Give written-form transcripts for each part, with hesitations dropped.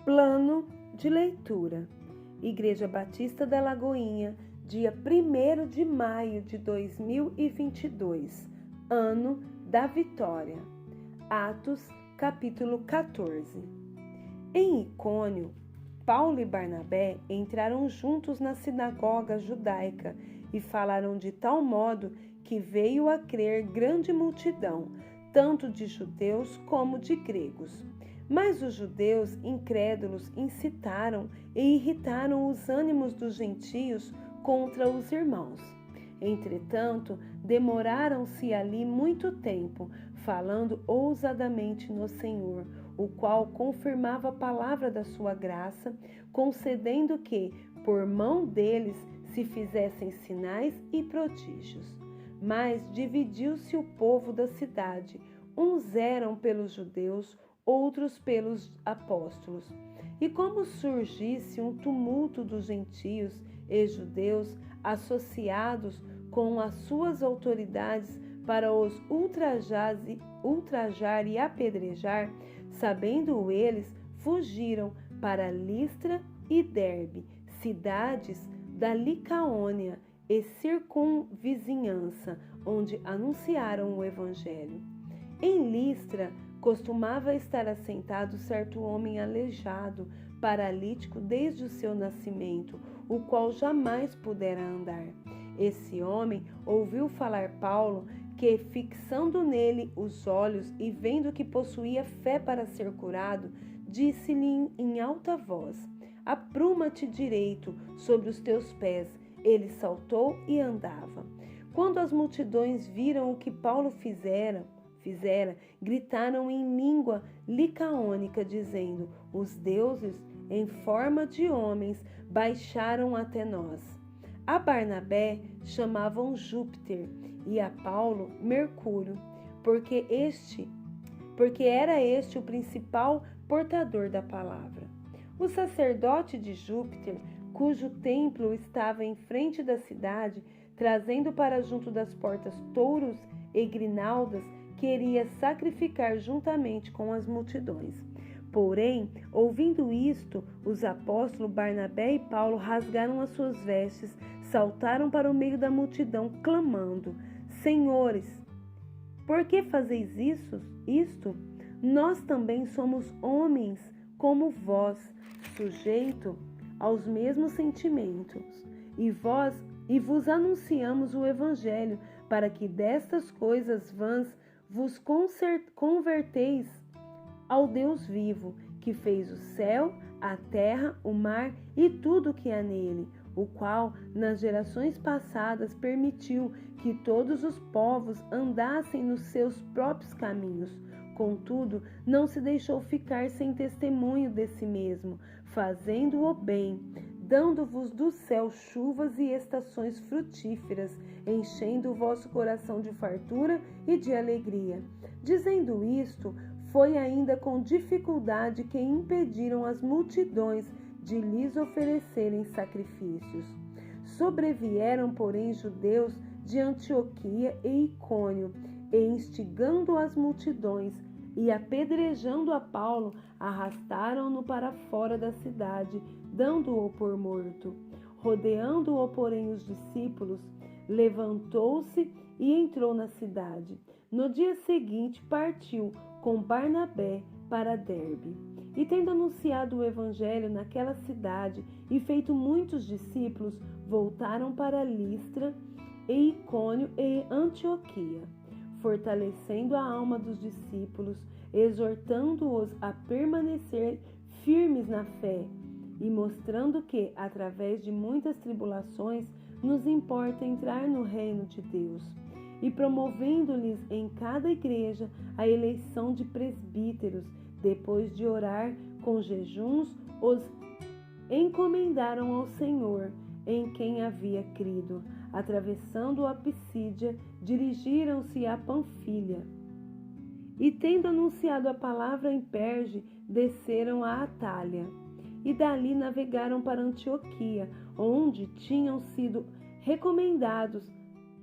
Plano de leitura. Igreja Batista da Lagoinha, dia 1º de maio de 2022, ano da vitória. Atos, capítulo 14. Em Icônio, Paulo e Barnabé entraram juntos na sinagoga judaica e falaram de tal modo que veio a crer grande multidão, tanto de judeus como de gregos. Mas os judeus incrédulos incitaram e irritaram os ânimos dos gentios contra os irmãos. Entretanto, demoraram-se ali muito tempo, falando ousadamente no Senhor, o qual confirmava a palavra da sua graça, concedendo que, por mão deles, se fizessem sinais e prodígios. Mas dividiu-se o povo da cidade, uns eram pelos judeus, outros pelos apóstolos. E como surgisse um tumulto dos gentios e judeus associados com as suas autoridades para os ultrajar e apedrejar, sabendo eles, fugiram para Listra e Derbe, cidades da Licaônia e circunvizinhança, onde anunciaram o evangelho. Em Listra costumava estar assentado certo homem aleijado, paralítico desde o seu nascimento, o qual jamais pudera andar. Esse homem ouviu falar Paulo, que, fixando nele os olhos e vendo que possuía fé para ser curado, disse-lhe em alta voz: "Apruma-te direito sobre os teus pés." Ele saltou e andava. Quando as multidões viram o que Paulo fizera, gritaram em língua licaônica, dizendo: "Os deuses, em forma de homens, baixaram até nós." A Barnabé chamavam Júpiter e a Paulo Mercúrio, porque era este o principal portador da palavra. O sacerdote de Júpiter, cujo templo estava em frente da cidade, trazendo para junto das portas touros e grinaldas, queria sacrificar juntamente com as multidões. Porém, ouvindo isto, os apóstolos Barnabé e Paulo rasgaram as suas vestes, saltaram para o meio da multidão, clamando: "Senhores, por que fazeis isto? Nós também somos homens como vós, sujeitos aos mesmos sentimentos, e vos anunciamos o evangelho, para que destas coisas vãs vos converteis ao Deus vivo, que fez o céu, a terra, o mar e tudo o que há nele, o qual nas gerações passadas permitiu que todos os povos andassem nos seus próprios caminhos. Contudo, não se deixou ficar sem testemunho de si mesmo, fazendo o bem, dando-vos do céu chuvas e estações frutíferas, enchendo o vosso coração de fartura e de alegria." Dizendo isto, foi ainda com dificuldade que impediram as multidões de lhes oferecerem sacrifícios. Sobrevieram, porém, judeus de Antioquia e Icônio, e instigando as multidões e apedrejando a Paulo, arrastaram-no para fora da cidade, dando-o por morto. Rodeando-o, porém, os discípulos, levantou-se e entrou na cidade. No dia seguinte partiu com Barnabé para Derbe. E tendo anunciado o evangelho naquela cidade e feito muitos discípulos, voltaram para Listra e Icônio e Antioquia, fortalecendo a alma dos discípulos, exortando-os a permanecer firmes na fé e mostrando que, através de muitas tribulações, nos importa entrar no reino de Deus, e promovendo-lhes em cada igreja a eleição de presbíteros. Depois de orar com jejuns, os encomendaram ao Senhor, em quem havia crido. Atravessando a Pisídia, dirigiram-se a Panfilha. E tendo anunciado a palavra em Perge, desceram a Atália. E dali navegaram para Antioquia, onde tinham sido recomendados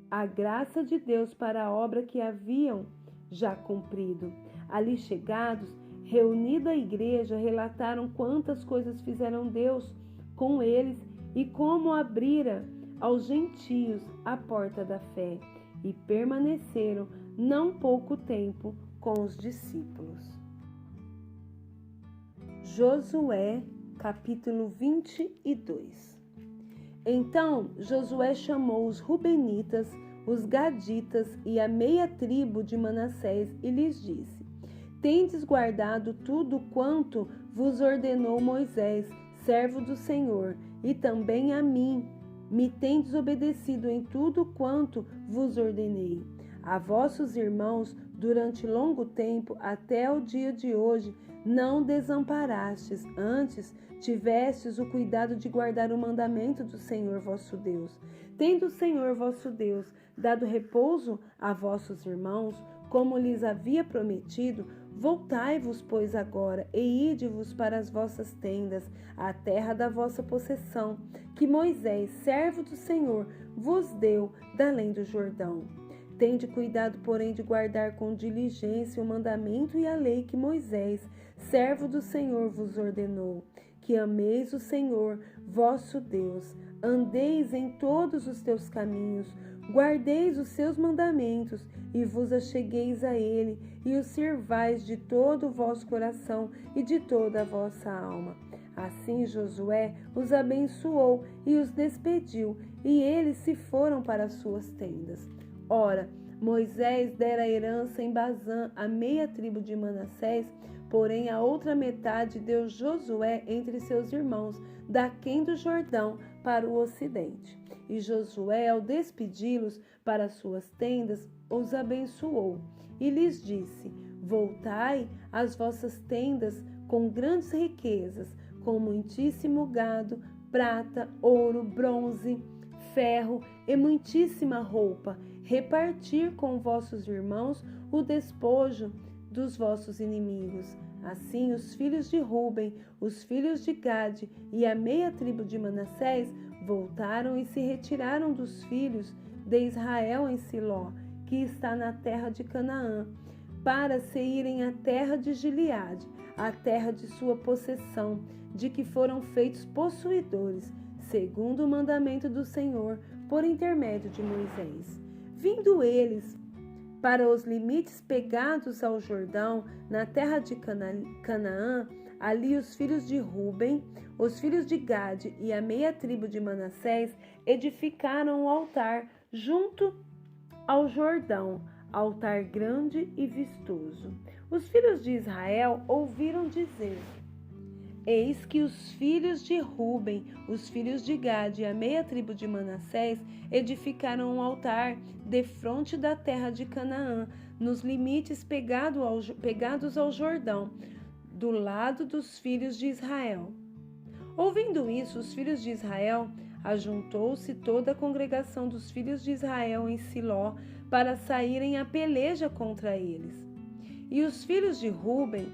a graça de Deus para a obra que haviam já cumprido. Ali chegados, Reunida a igreja, relataram quantas coisas fizeram Deus com eles e como abrira aos gentios a porta da fé, e permaneceram não pouco tempo com os discípulos. Josué, capítulo 22. Então Josué chamou os Rubenitas, os Gaditas e a meia tribo de Manassés e lhes disse: Tendes guardado tudo quanto vos ordenou Moisés, servo do Senhor, e também a mim me tendes obedecido em tudo quanto vos ordenei. A vossos irmãos, durante longo tempo, até o dia de hoje, não desamparastes, antes tivestes o cuidado de guardar o mandamento do Senhor vosso Deus. Tendo o Senhor vosso Deus dado repouso a vossos irmãos, como lhes havia prometido, voltai-vos, pois, agora, e ide-vos para as vossas tendas, à terra da vossa possessão, que Moisés, servo do Senhor, vos deu da além do Jordão. Tende cuidado, porém, de guardar com diligência o mandamento e a lei que Moisés, servo do Senhor, vos ordenou, que ameis o Senhor, vosso Deus, andeis em todos os teus caminhos, guardeis os seus mandamentos e vos achegueis a ele, e o sirvais de todo o vosso coração e de toda a vossa alma. Assim Josué os abençoou e os despediu, e eles se foram para as suas tendas. Ora, Moisés dera herança em Bazã à meia tribo de Manassés, porém a outra metade deu Josué entre seus irmãos, daquém do Jordão para o ocidente. E Josué, ao despedi-los para suas tendas, os abençoou e lhes disse: Voltai às vossas tendas com grandes riquezas, com muitíssimo gado, prata, ouro, bronze, ferro e muitíssima roupa, repartir com vossos irmãos o despojo dos vossos inimigos. Assim os filhos de Ruben, os filhos de Gade e a meia tribo de Manassés voltaram e se retiraram dos filhos de Israel em Siló, que está na terra de Canaã, para se irem à terra de Gileade, a terra de sua possessão, de que foram feitos possuidores, segundo o mandamento do Senhor, por intermédio de Moisés. Vindo eles para os limites pegados ao Jordão, na terra de Canaã, ali os filhos de Ruben, os filhos de Gade e a meia tribo de Manassés edificaram um altar junto ao Jordão, altar grande e vistoso. Os filhos de Israel ouviram dizer: Eis que os filhos de Ruben, os filhos de Gade e a meia tribo de Manassés edificaram um altar defronte da terra de Canaã, nos limites pegados ao Jordão, do lado dos filhos de Israel. Ouvindo isso, os filhos de Israel, ajuntou-se toda a congregação dos filhos de Israel em Siló para saírem à peleja contra eles. E os filhos de Ruben,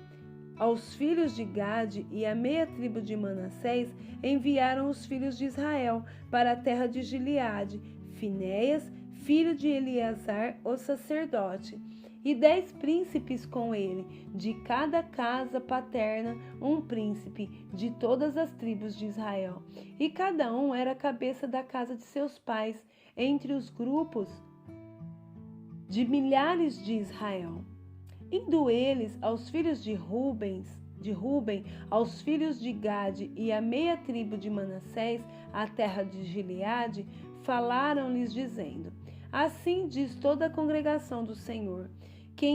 aos filhos de Gade e a meia tribo de Manassés, enviaram os filhos de Israel para a terra de Gileade, Finéias, filho de Eleazar, o sacerdote, e 10 príncipes com ele, de cada casa paterna um príncipe, de todas as tribos de Israel. E cada um era a cabeça da casa de seus pais, entre os grupos de milhares de Israel. Indo eles aos filhos de Ruben, aos filhos de Gade e a meia tribo de Manassés, à terra de Gileade, falaram-lhes dizendo: Assim diz toda a congregação do Senhor: Que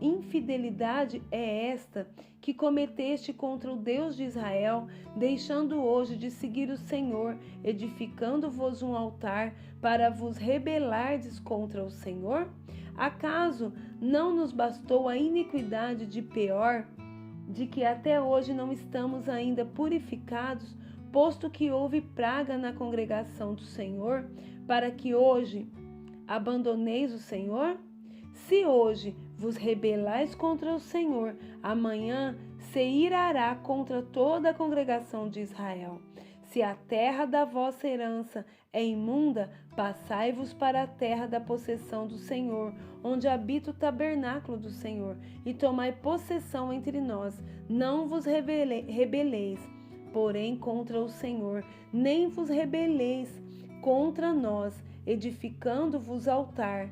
infidelidade é esta que cometeste contra o Deus de Israel, deixando hoje de seguir o Senhor, edificando-vos um altar para vos rebelardes contra o Senhor? Acaso não nos bastou a iniquidade de Peor, de que até hoje não estamos ainda purificados, posto que houve praga na congregação do Senhor, para que hoje abandoneis o Senhor? Se hoje vos rebelais contra o Senhor, amanhã se irará contra toda a congregação de Israel. Se a terra da vossa herança é imunda, passai-vos para a terra da possessão do Senhor, onde habita o tabernáculo do Senhor, e tomai possessão entre nós. Não vos rebeleis, porém, contra o Senhor, nem vos rebeleis contra nós, edificando-vos altar,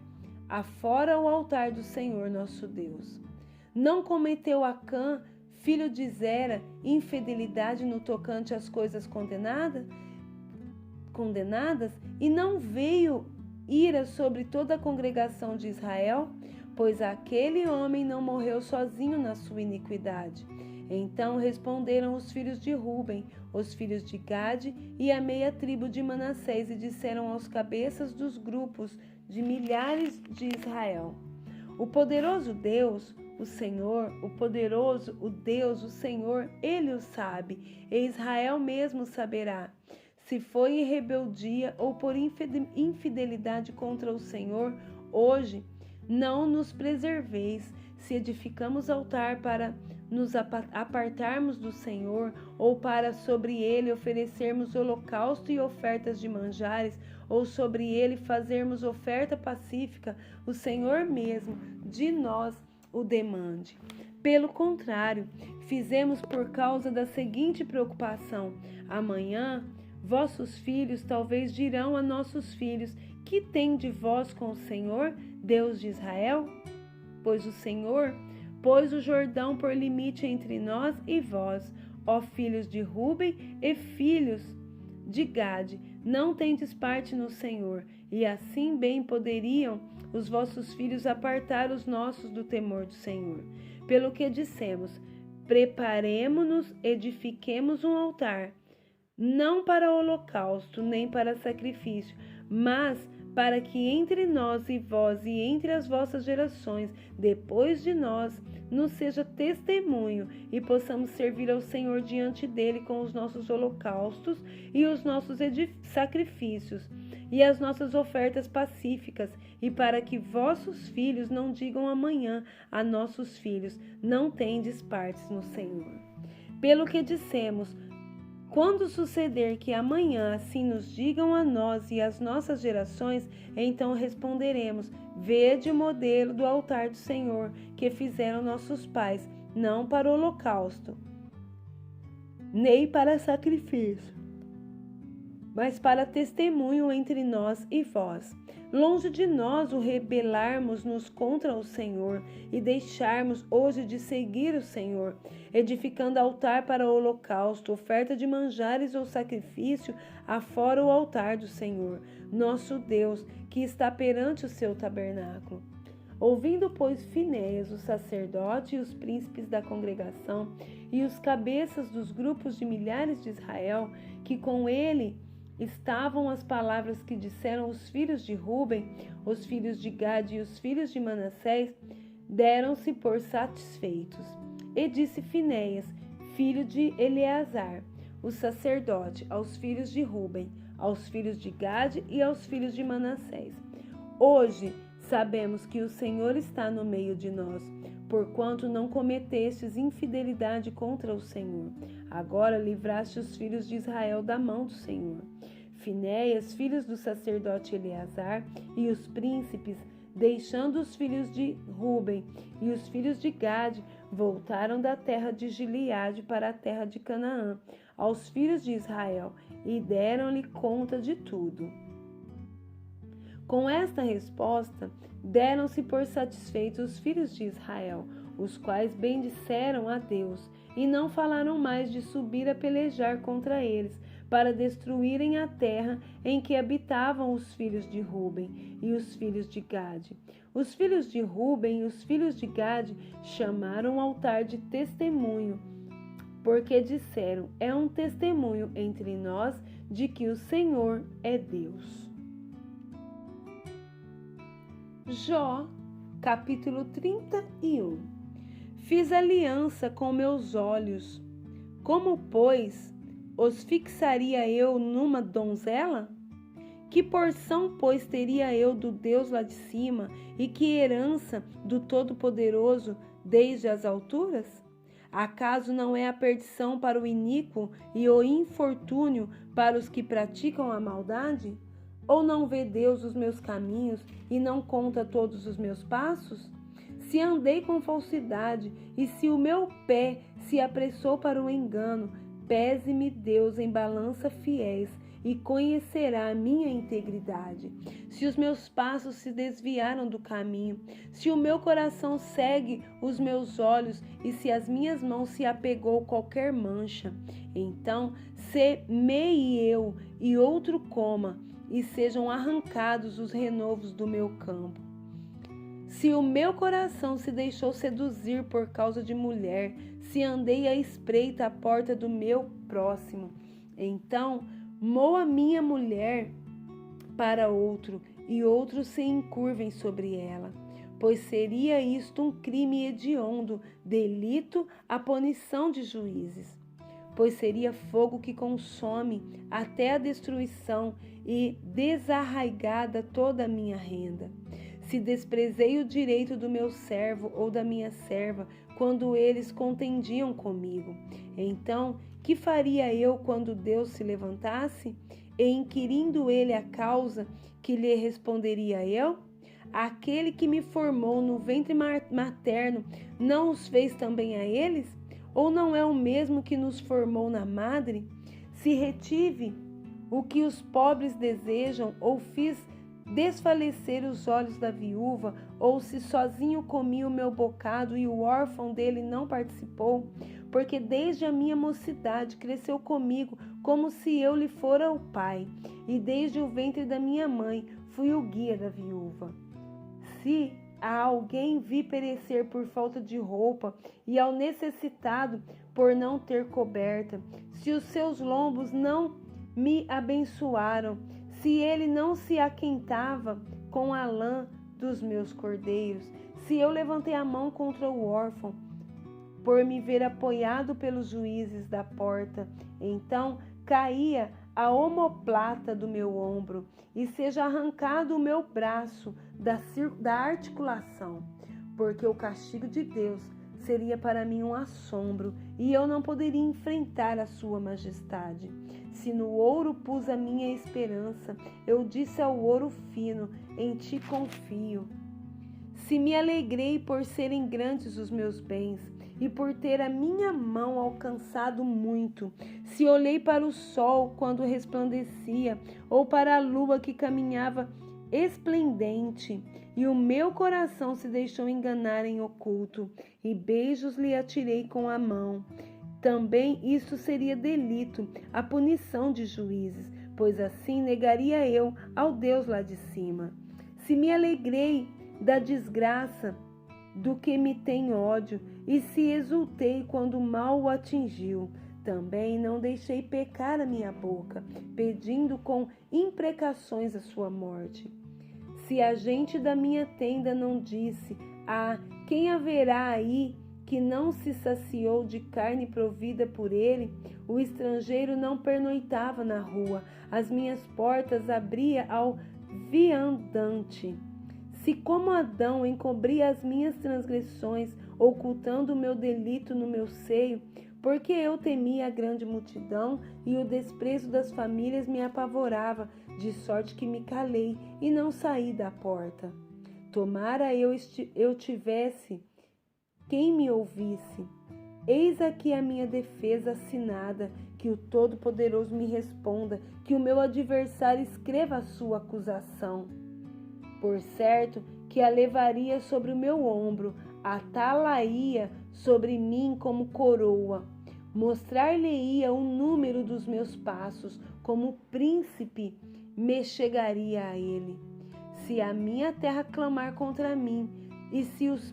afora o altar do Senhor nosso Deus. Não cometeu Acã, filho de Zera, infidelidade no tocante às coisas condenadas, e não veio ira sobre toda a congregação de Israel? Pois aquele homem não morreu sozinho na sua iniquidade. Então responderam os filhos de Ruben, os filhos de Gade e a meia tribo de Manassés, e disseram aos cabeças dos grupos de milhares de Israel: o poderoso Deus, o Senhor, o poderoso, o Deus, o Senhor, Ele o sabe, e Israel mesmo saberá. Se foi em rebeldia ou por infidelidade contra o Senhor, hoje não nos preserveis. Se edificamos altar para nos apartarmos do Senhor, ou para sobre ele oferecermos holocausto e ofertas de manjares, ou sobre ele fazermos oferta pacífica, o Senhor mesmo de nós o demande. Pelo contrário, fizemos por causa da seguinte preocupação: amanhã vossos filhos talvez dirão a nossos filhos: que tem de vós com o Senhor, Deus de Israel? Pois o Senhor pôs o Jordão por limite entre nós e vós, ó filhos de Ruben e filhos de Gade, não tendes parte no Senhor. E assim bem poderiam os vossos filhos apartar os nossos do temor do Senhor. Pelo que dissemos: preparemo-nos, edifiquemos um altar, não para holocausto, nem para sacrifício, mas para que entre nós e vós e entre as vossas gerações, depois de nós, nos seja testemunho e possamos servir ao Senhor diante dele com os nossos holocaustos e os nossos sacrifícios e as nossas ofertas pacíficas, e para que vossos filhos não digam amanhã a nossos filhos: não tendes partes no Senhor. Pelo que dissemos: quando suceder que amanhã assim nos digam a nós e às nossas gerações, então responderemos: vede o modelo do altar do Senhor que fizeram nossos pais, não para o holocausto, nem para sacrifício, mas para testemunho entre nós e vós. Longe de nós o rebelarmos-nos contra o Senhor e deixarmos hoje de seguir o Senhor, edificando altar para o holocausto, oferta de manjares ou sacrifício, afora o altar do Senhor, nosso Deus, que está perante o seu tabernáculo. Ouvindo, pois, Finéias, o sacerdote, e os príncipes da congregação, e os cabeças dos grupos de milhares de Israel, que com ele estavam as palavras que disseram os filhos de Ruben, os filhos de Gade e os filhos de Manassés, deram-se por satisfeitos. E disse Finéias, filho de Eleazar, o sacerdote, aos filhos de Ruben, aos filhos de Gade e aos filhos de Manassés: hoje sabemos que o Senhor está no meio de nós, porquanto não cometestes infidelidade contra o Senhor. Agora livraste os filhos de Israel da mão do Senhor. Finéias, filhos do sacerdote Eleazar, e os príncipes, deixando os filhos de Ruben e os filhos de Gade, voltaram da terra de Gileade para a terra de Canaã, aos filhos de Israel, e deram-lhe conta de tudo. Com esta resposta, deram-se por satisfeitos os filhos de Israel, os quais bendisseram a Deus, e não falaram mais de subir a pelejar contra eles, para destruírem a terra em que habitavam os filhos de Ruben e os filhos de Gade. Os filhos de Ruben e os filhos de Gade chamaram o altar de testemunho, porque disseram: é um testemunho entre nós de que o Senhor é Deus. Jó, capítulo 31. Fiz aliança com meus olhos. Como, pois, os fixaria eu numa donzela? Que porção, pois, teria eu do Deus lá de cima, e que herança do Todo-Poderoso desde as alturas? Acaso não é a perdição para o iníquo e o infortúnio para os que praticam a maldade? Ou não vê Deus os meus caminhos e não conta todos os meus passos? Se andei com falsidade e se o meu pé se apressou para o engano, pese-me Deus em balança fiéis e conhecerá a minha integridade. Se os meus passos se desviaram do caminho, se o meu coração segue os meus olhos e se as minhas mãos se apegou qualquer mancha, então semeie eu e outro coma, e sejam arrancados os renovos do meu campo. Se o meu coração se deixou seduzir por causa de mulher, se andei à espreita à porta do meu próximo, então moa minha mulher para outro, e outros se encurvem sobre ela, pois seria isto um crime hediondo, delito à punição de juízes. Pois seria fogo que consome até a destruição e desarraigada toda a minha renda. Se desprezei o direito do meu servo ou da minha serva quando eles contendiam comigo, então que faria eu quando Deus se levantasse? E inquirindo ele a causa, que lhe responderia eu? Aquele que me formou no ventre materno não os fez também a eles? Ou não é o mesmo que nos formou na madre? Se retive o que os pobres desejam, ou fiz desfalecer os olhos da viúva, ou se sozinho comi o meu bocado e o órfão dele não participou, porque desde a minha mocidade cresceu comigo como se eu lhe fora o pai, e desde o ventre da minha mãe fui o guia da viúva. Se a alguém vi perecer por falta de roupa, e ao necessitado por não ter coberta, se os seus lombos não me abençoaram, se ele não se aquentava com a lã dos meus cordeiros, se eu levantei a mão contra o órfão, por me ver apoiado pelos juízes da porta, então caía a omoplata do meu ombro, e seja arrancado o meu braço da articulação, porque o castigo de Deus seria para mim um assombro, e eu não poderia enfrentar a sua majestade. Se no ouro pus a minha esperança, eu disse ao ouro fino, em ti confio. Se me alegrei por serem grandes os meus bens, e por ter a minha mão alcançado muito, se olhei para o sol quando resplandecia, ou para a lua que caminhava esplendente, e o meu coração se deixou enganar em oculto, e beijos lhe atirei com a mão, também isso seria delito, a punição de juízes, pois assim negaria eu ao Deus lá de cima. Se me alegrei da desgraça do que me tem ódio, e se exultei quando o mal o atingiu, também não deixei pecar a minha boca, pedindo com imprecações a sua morte. Se a gente da minha tenda não disse, quem haverá aí que não se saciou de carne provida por ele? O estrangeiro não pernoitava na rua, as minhas portas abria ao viandante. Se como Adão encobri as minhas transgressões, ocultando o meu delito no meu seio, porque eu temia a grande multidão e o desprezo das famílias me apavorava, de sorte que me calei e não saí da porta. Tomara eu tivesse quem me ouvisse. Eis aqui a minha defesa assinada, que o Todo-Poderoso me responda, que o meu adversário escreva a sua acusação. Por certo que a levaria sobre o meu ombro, atá-la-ia sobre mim como coroa, mostrar-lhe-ia o número dos meus passos, como príncipe me chegaria a ele. Se a minha terra clamar contra mim, e se os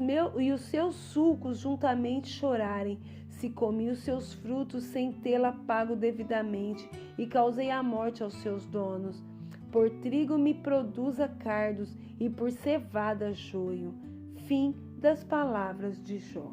seus sulcos juntamente chorarem, se comi os seus frutos sem tê-la pago devidamente, e causei a morte aos seus donos, por trigo me produza cardos, e por cevada joio. Fim das palavras de Jó.